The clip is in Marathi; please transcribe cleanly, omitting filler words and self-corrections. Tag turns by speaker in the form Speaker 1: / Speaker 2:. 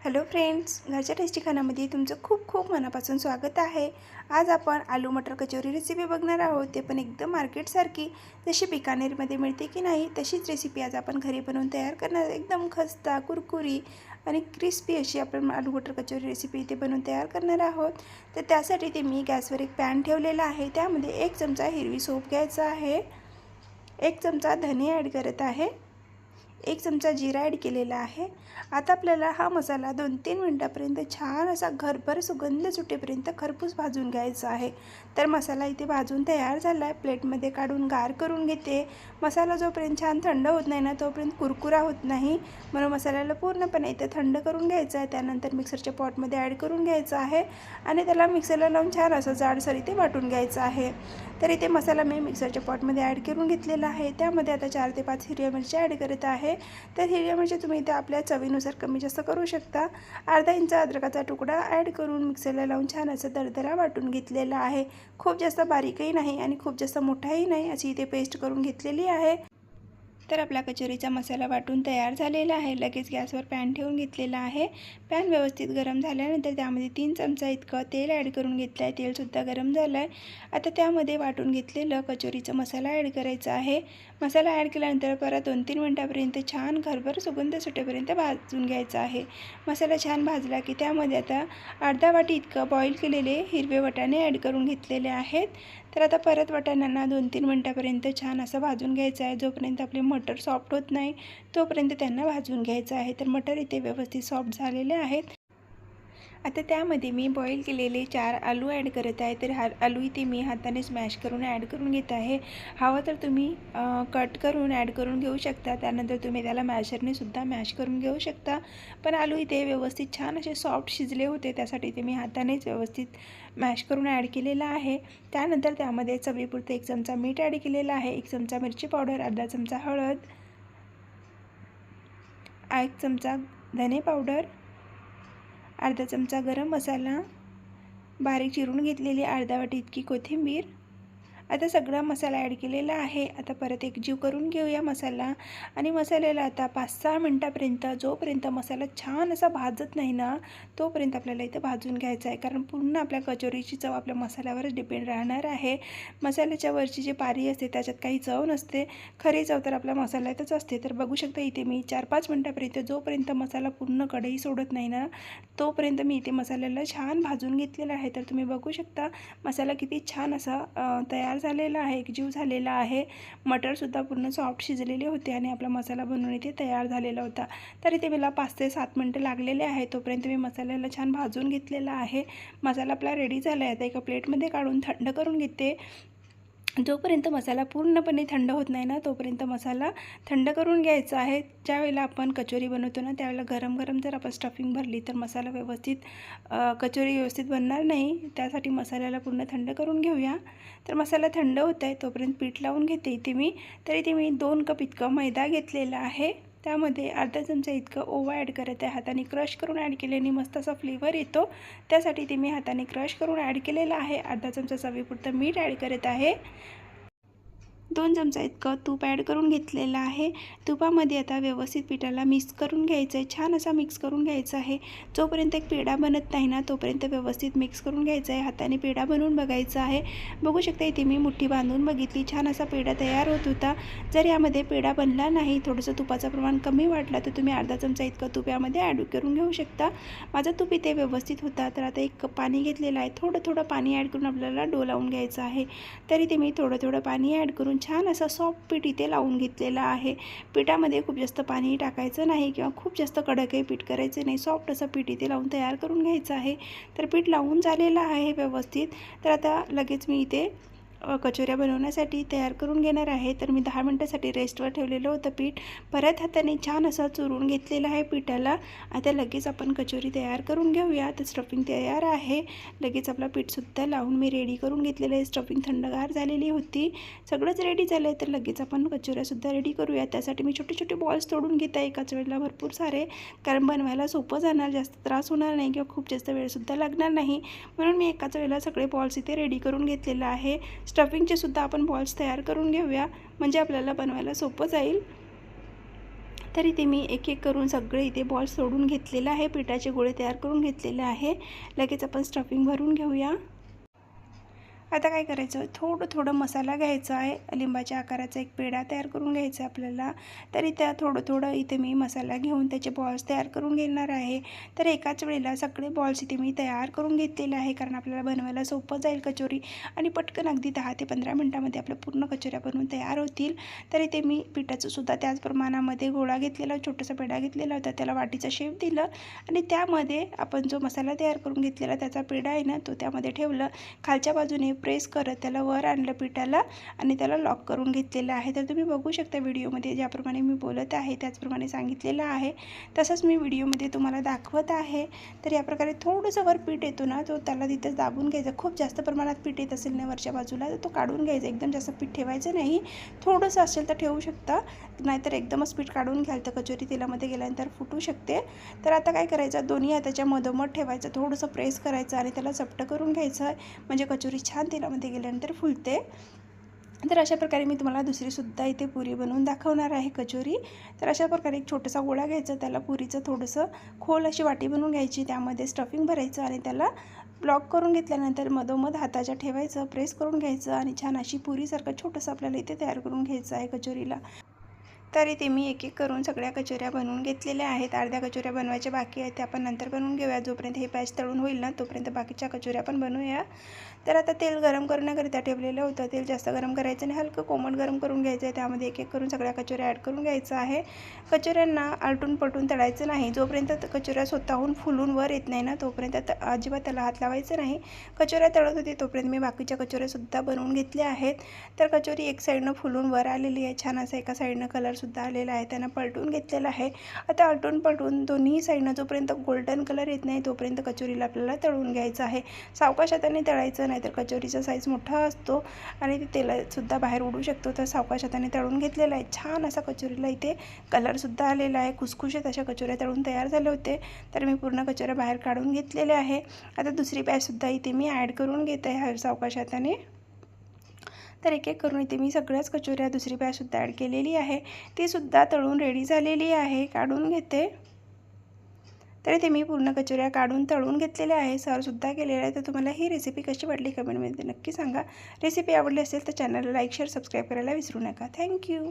Speaker 1: हॅलो फ्रेंड्स, घरच्या टेस्टी खाण्यामध्ये तुमचं खूप खूप मनापासून स्वागत आहे। आज आपण आलू मटर कचोरी रेसिपी बघणार आहोत, ते पण एकदम मार्केटसारखी। जशी बिकानेरमध्ये मिळते की नाही तशीच रेसिपी आज आपण घरी बनवून तयार करणार। एकदम खस्ता कुरकुरी आणि क्रिस्पी अशी आपण आलू मटर कचोरी रेसिपी इथे बनवून तयार करणार आहोत। तर त्यासाठी ते मी गॅसवर एक पॅन ठेवलेला आहे, त्यामध्ये 1 चमचा हिरवी सोप घ्यायचा आहे, 1 चमचा धने ॲड करत आहे, 1 चमचा जिरा ॲड केलेला आहे। आता आपल्याला हा मसाला 2-3 मिनिटापर्यंत छान असा घरभर सुगंध सुटेपर्यंत खरपूस भाजून घ्यायचा आहे। तर मसाला इथे भाजून तयार झाला आहे, प्लेटमध्ये काढून गार करून घेते। मसाला जोपर्यंत छान थंड होत नाही ना तोपर्यंत कुरकुरा होत नाही, म्हणून मसाल्याला पूर्णपणे इथे थंड करून घ्यायचा आहे। त्यानंतर मिक्सरच्या पॉटमध्ये ॲड करून घ्यायचा आहे आणि त्याला मिक्सरला लावून छान असं जाडसर इथे वाटून घ्यायचं आहे। तर इथे मसाला मी मिक्सरच्या पॉटमध्ये ॲड करून घेतलेला आहे। त्यामध्ये आता 4 ते 5 हिरव्या मिरच्या ॲड करत आहे। तर हिरव्या मिरच्या तुम्ही इथे आपल्या चवीनुसार कमी जास्त करू शकता। अर्धा इंच अद्रकाचा तुकडा ॲड करून मिक्सरला लावून छान असं दरदरा वाटून घेतलेला आहे। खूप जास्त बारीकही नाही आणि खूप जास्त मोठाही नाही, अशी इथे पेस्ट करून घेतलेली आहे। तर आपला कचोरीचा मसाला वाटून तयार झालेला आहे। लगेच गॅसवर पॅन ठेवून घेतलेला आहे। पॅन व्यवस्थित गरम झाल्यानंतर त्यामध्ये 3 चमचा इतकं तेल ॲड करून घेतलं आहे। तेलसुद्धा गरम झालं आहे। आता त्यामध्ये वाटून घेतलेलं कचोरीचा मसाला ॲड करायचा आहे। मसाला ॲड केल्यानंतर परत 2-3 मिनिटापर्यंत छान घरभर सुगंध सुटेपर्यंत भाजून घ्यायचा आहे। मसाला छान भाजला की त्यामध्ये आता अर्धा वाटी इतकं बॉईल केलेले हिरवे वाटाणे ॲड करून घेतलेले आहेत। तर आता परत वाटाण्यांना 2-3 मिनिटापर्यंत छान असं भाजून घ्यायचं आहे। जोपर्यंत आपले मटर सॉफ्ट होत नाही तोपर्यंत त्यांना भाजून घ्यायचं आहे। तर मटर इथे व्यवस्थित सॉफ्ट झालेले आहेत। आता त्यामध्ये मी बॉईल केलेले 4 आलू ॲड करत आहे। तर आलू इथे मी हाताने स्मॅश करून ॲड करून घेत आहे। हवं तर तुम्ही कट करून ॲड करून घेऊ शकता, त्यानंतर तुम्ही त्याला मॅशरने सुद्धा मॅश करून घेऊ शकता। पण आलू इथे व्यवस्थित छान असे सॉफ्ट शिजले होते, त्यासाठी ते मी हातानेच व्यवस्थित मॅश करून ॲड केलेला आहे। त्यानंतर त्यामध्ये चवीपुरते 1 चमचा मीठ ॲड केलेला आहे, 1 चमचा मिरची पावडर, अर्धा चमचा हळद, 1 चमचा धने पावडर, अर्धा चमचा गरम मसाला, बारीक चिरून घेतलेली अर्धा वाटी इतकी कोथिंबीर। आता सगळा मसाला ॲड केलेला आहे। आता परत एकजीव करून घेऊया मसाला आणि मसाल्याला आता 5-6 मिनिटापर्यंत, जोपर्यंत मसाला छान असा भाजत नाही ना तोपर्यंत आपल्याला इथं भाजून घ्यायचा आहे। कारण पूर्ण आपल्या कचोरीची चव आपल्या मसाल्यावरच डिपेंड राहणार आहे। मसाल्याच्या वरची जी पारी असते त्याच्यात काही चव नसते, खरी चव तर आपल्या मसाल्यातच असते। तर बघू शकता इथे मी 4-5 मिनिटापर्यंत, जोपर्यंत मसाला पूर्ण कढई सोडत नाही ना तोपर्यंत मी इथे मसाल्याला छान भाजून घेतलेला आहे। तर तुम्ही बघू शकता मसाला किती छान असा तयार झालेला आहे, एकजीव झालेला आहे। मटरसुद्धा पूर्ण सॉफ्ट शिजलेले होते आणि आपला मसाला बनवून इथे तयार झालेला होता। तर इथे मला 5 ते 7 मिनिटं लागलेले आहे। तोपर्यंत मी मसाल्याला छान भाजून घेतलेला आहे। मसाला आपला रेडी झाला आहे। आता एका प्लेटमध्ये काढून थंड करून घेते। जोपर्यंत मसाला पूर्णपणे थंड होत नाही ना तोपर्यंत मसाला थंड करून घ्यायचा आहे। ज्यावेळेला आपण कचोरी बनवतो ना त्यावेळेला गरम गरम जर आपण स्टफिंग भरली तर मसाला व्यवस्थित कचोरी व्यवस्थित बनणार नाही, त्यासाठी मसाल्याला पूर्ण थंड करून घेऊया। तर मसाला थंड होत आहे तोपर्यंत पीठ लावून घेते इथे मी। तर इथे मी 2 कप इतकं मैदा घेतलेला आहे, त्यामध्ये अर्धा चमचा इतकं ओवा ॲड करत आहे। हाताने क्रश करून ॲड केल्याने मस्त असा फ्लेवर येतो, त्यासाठी ते मी हाताने क्रश करून ॲड केलेला आहे। अर्धा चमचा चवीपुरतं मीठ ॲड करत आहे, 2 चमचा इतकं तूप ॲड करून घेतलेलं आहे। तुपामध्ये आता व्यवस्थित पिठाला मिक्स करून घ्यायचं आहे, छान असा मिक्स करून घ्यायचा आहे। जोपर्यंत एक पेढा बनत नाही ना तोपर्यंत व्यवस्थित मिक्स करून घ्यायचं आहे। हाताने पेढा बनवून बघायचा आहे। बघू शकता इथे मी मुठ्ठी बांधून बघितली, छान असा पेढा तयार होत होता। जर यामध्ये पेढा बनला नाही, थोडंसं तुपाचं प्रमाण कमी वाटलं तर तुम्ही अर्धा चमचा इतकं तूप यामध्ये ॲड करून घेऊ शकता। माझा तूप इथे व्यवस्थित होता। तर आता 1 कप पाणी घेतलेलं आहे, थोडं थोडं पाणी ॲड करून आपल्याला डो लावून घ्यायचं आहे। तर इथे मी थोडं थोडं पाणी ॲड करून छान असं सॉफ्ट पीठ इथे लावून घेतलेलं आहे। पिठामध्ये खूप जास्त पाणी टाकायचं नाही किंवा खूप जास्त कडकही पीठ करायचं नाही, सॉफ्ट असं पीठ इथे लावून तयार करून घ्यायचं आहे। तर पीठ लावून झालेलं आहे व्यवस्थित। तर आता लगेच मी इथे कचोऱ्या बनवण्यासाठी तयार करून घेणार आहे। तर मी 10 मिनिटासाठी रेस्टवर ठेवलेलं होतं पीठ, परत हाताने छान असं चुरून घेतलेलं आहे पिठाला। आता लगेच आपण कचोरी तयार करून घेऊया। तर स्टफिंग तयार आहे, लगेच आपला पीठसुद्धा लावून मी रेडी करून घेतलेलं आहे। स्टफिंग थंडगार झालेली होती, सगळंच रेडी झालं आहे। तर लगेच आपण कचोऱ्यासुद्धा रेडी करूया। त्यासाठी मी छोटे छोटे बॉल्स तोडून घेत आहे एकाच वेळेला भरपूर सारे, कारण बनवायला सोपं जाणार, जास्त त्रास होणार नाही किंवा खूप जास्त वेळसुद्धा लागणार नाही, म्हणून मी एकाच वेळेला सगळे बॉल्स इथे रेडी करून घेतलेलं आहे। स्टफिंगचे सुद्धा आपण बॉल्स तयार करून घेऊया, म्हणजे आपल्याला बनवायला सोपं जाईल। तर इथे मी एक एक करून सगळे इथे बॉल्स सोडून घेतलेले आहे, पिठाचे गोळे तयार करून घेतलेले आहे. लगेच आपण स्टफिंग भरून घेऊया. आता काय करायचं, थोडं थोडं मसाला घ्यायचा आहे. लिंबाच्या आकाराचा एक पेढा तयार करून घ्यायचा आपल्याला. तर इथे थोडं थोडं इथे मी मसाला घेऊन त्याचे बॉल्स तयार करून घेणार आहे. तर एकाच वेळेला सगळे बॉल्स इथे मी तयार करून घेतलेले आहे, कारण आपल्याला बनवायला सोपं जाईल कचोरी आणि पटकन अगदी 10 ते 15 मिनटामध्ये आपल्या पूर्ण कचोऱ्या बनवून तयार होतील. तर इथे मी पिठाचं सुद्धा त्याच प्रमाणामध्ये गोळा घेतलेला, छोटासा पेढा घेतलेला होता, त्याला वाटीचा शेप दिलं आणि त्यामध्ये आपण जो मसाला तयार करून घेतलेला त्याचा पेढा आहे ना, तो त्यामध्ये ठेवलं. खालच्या बाजूने प्रेस करत त्याला वर आणलं पिठाला आणि त्याला लॉक करून घेतलेलं आहे. तर तुम्ही बघू शकता व्हिडिओमध्ये ज्याप्रमाणे मी बोलत आहे त्याचप्रमाणे सांगितलेलं आहे, तसंच मी व्हिडिओमध्ये तुम्हाला दाखवत आहे. तर या प्रकारे थोडंसं वर पीठ येतो ना, तो त्याला तिथं दाबून घ्यायचा. खूप जास्त प्रमाणात पीठ येत असेल ना वरच्या बाजूला, तर तो काढून घ्यायचा. एकदम जास्त पीठ ठेवायचं नाही, थोडंसं असेल तर ठेवू शकता, नाहीतर एकदमच पीठ काढून घ्याल तर कचोरी तेलामध्ये गेल्यानंतर फुटू शकते. तर आता काय करायचं, दोन्ही हाताच्या मधोमध ठेवायचं, थोडंसं प्रेस करायचं आणि त्याला चपटं करून घ्यायचं, म्हणजे कचोरी छान तेलामध्ये गेल्यानंतर फुलते. तर अशा प्रकारे मी तुम्हाला दुसरीसुद्धा इथे पुरी बनवून दाखवणार आहे कचोरी. तर अशा प्रकारे एक छोटासा गोळा घ्यायचा, त्याला पुरीचं थोडंसं खोल अशी वाटी बनवून घ्यायची, त्यामध्ये स्टफिंग भरायचं आणि त्याला ब्लॉक करून घेतल्यानंतर मधोमध हाताच्या ठेवायचं, प्रेस करून घ्यायचं आणि छान अशी पुरीसारखं छोटंसं आपल्याला इथे तयार करून घ्यायचं आहे कचोरीला. तर इथे मी एक एक करून सगळ्या कचोऱ्या बनवून घेतलेल्या आहेत. अर्ध्या कचोऱ्या बनवायच्या बाकी आहेत, त्या आपण नंतर बनवून घेऊया. जोपर्यंत हे बॅच तळून होईल ना, तोपर्यंत बाकीच्या कचोऱ्या पण बनवूया. तर आता तेल गरम करण्याकरिता ठेवलेलं होतं. तेल जास्त गरम करायचं नाही, हलकं कोमट गरम करून घ्यायचं आहे. त्यामध्ये एक एक करून सगळ्या कचोऱ्या ॲड करून घ्यायचं आहे. कचोऱ्यांना आलटून पलटून तळायचं नाही. जोपर्यंत कचोऱ्या स्वतःहून फुलून वर येत नाही ना, तोपर्यंत अजिबात त्याला हात लावायचं नाही. कचोऱ्या तळत होती तोपर्यंत मी बाकीच्या कचोऱ्यासुद्धा बनवून घेतल्या आहेत. तर कचोरी एक साईडनं फुलून वर आलेली आहे, छान असा एका साईडनं कलरसुद्धा आलेला आहे, त्यांना पलटून घेतलेला आहे. आता आलटून पलटून दोन्ही साईडनं जोपर्यंत गोल्डन कलर येत नाही तोपर्यंत कचोरीला आपल्याला तळून घ्यायचं आहे. सावकाश हाताने तळायचं, नाहीतर कचोरीचा साईज मोठा असतो आणि ते तेलासुद्धा बाहेर उडू शकतो. तर सावकाश हाताने तळून घेतलेला आहे. छान असा कचोरीला इथे कलरसुद्धा आलेला आहे. खुसखुशीत अशा कचोऱ्या तळून तयार झाले होते. तर मी पूर्ण कचोऱ्या बाहेर काढून घेतलेल्या आहे. आता दुसरी बॅचसुद्धा इथे मी ॲड करून घेत आहे सावकाश हाताने. तर एक एक करून इथे मी सगळ्याच कचोऱ्या दुसरी बॅचसुद्धा ॲड केलेली आहे. तीसुद्धा तळून रेडी झालेली आहे, काढून घेते. तर इथे मी पूर्ण कचोऱ्या काढून तळून घेतलेल्या आहे, सर्वसुद्धा केलेलं आहे. तर तुम्हाला ही रेसिपी कशी वाटली कमेंटमध्ये नक्की सांगा. रेसिपी आवडली असेल तर चॅनलला लाईक, शेअर, सबस्क्राईब करायला विसरू नका. थँक्यू.